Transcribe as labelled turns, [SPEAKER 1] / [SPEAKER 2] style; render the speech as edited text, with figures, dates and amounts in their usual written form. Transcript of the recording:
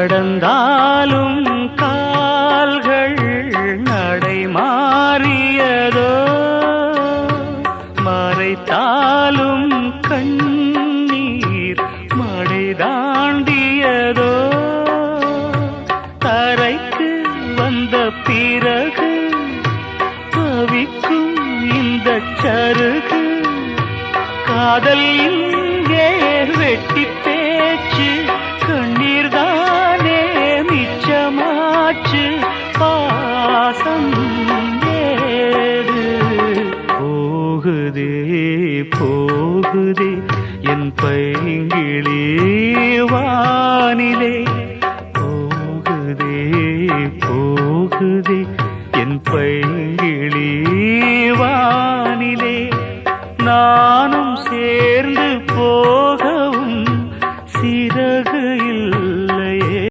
[SPEAKER 1] நடந்தாலும் கால்கள் நடை மாறியதோ, மறைத்தாலும் கண்ணீர் மடை தாண்டியதோ, தரைக்கு வந்த பிறகு தவிக்கும் இந்த சருகு காதல் இங்கே வெட்டி